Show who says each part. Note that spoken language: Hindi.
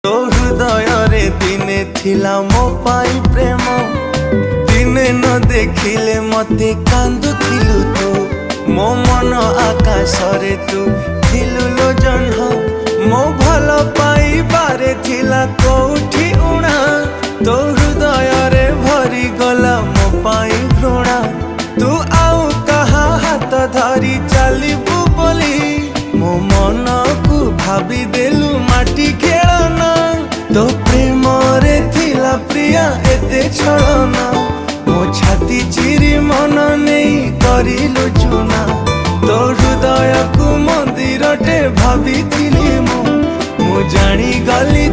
Speaker 1: तो हृदय रे दिने थिला मो पाई प्रेम दिने न देखिले मते कांदुथिलु तू मो मन आकाश रे तू थिलु लो जह्न मो भल पाई बारे थिला कोठी उणा तो हृदय रे भरी गला मो पाई घृणा तू आउ कहा हाथ धरी चलिबु बोली मो मन को भाभी देलु माटी खेलना तो प्रेम रे थिला प्रिया एते छलना मो छाती चिरी मन नहीं करिलु चुना तो हृदय को मंदिर टे भाभी थिली मो जानी गली।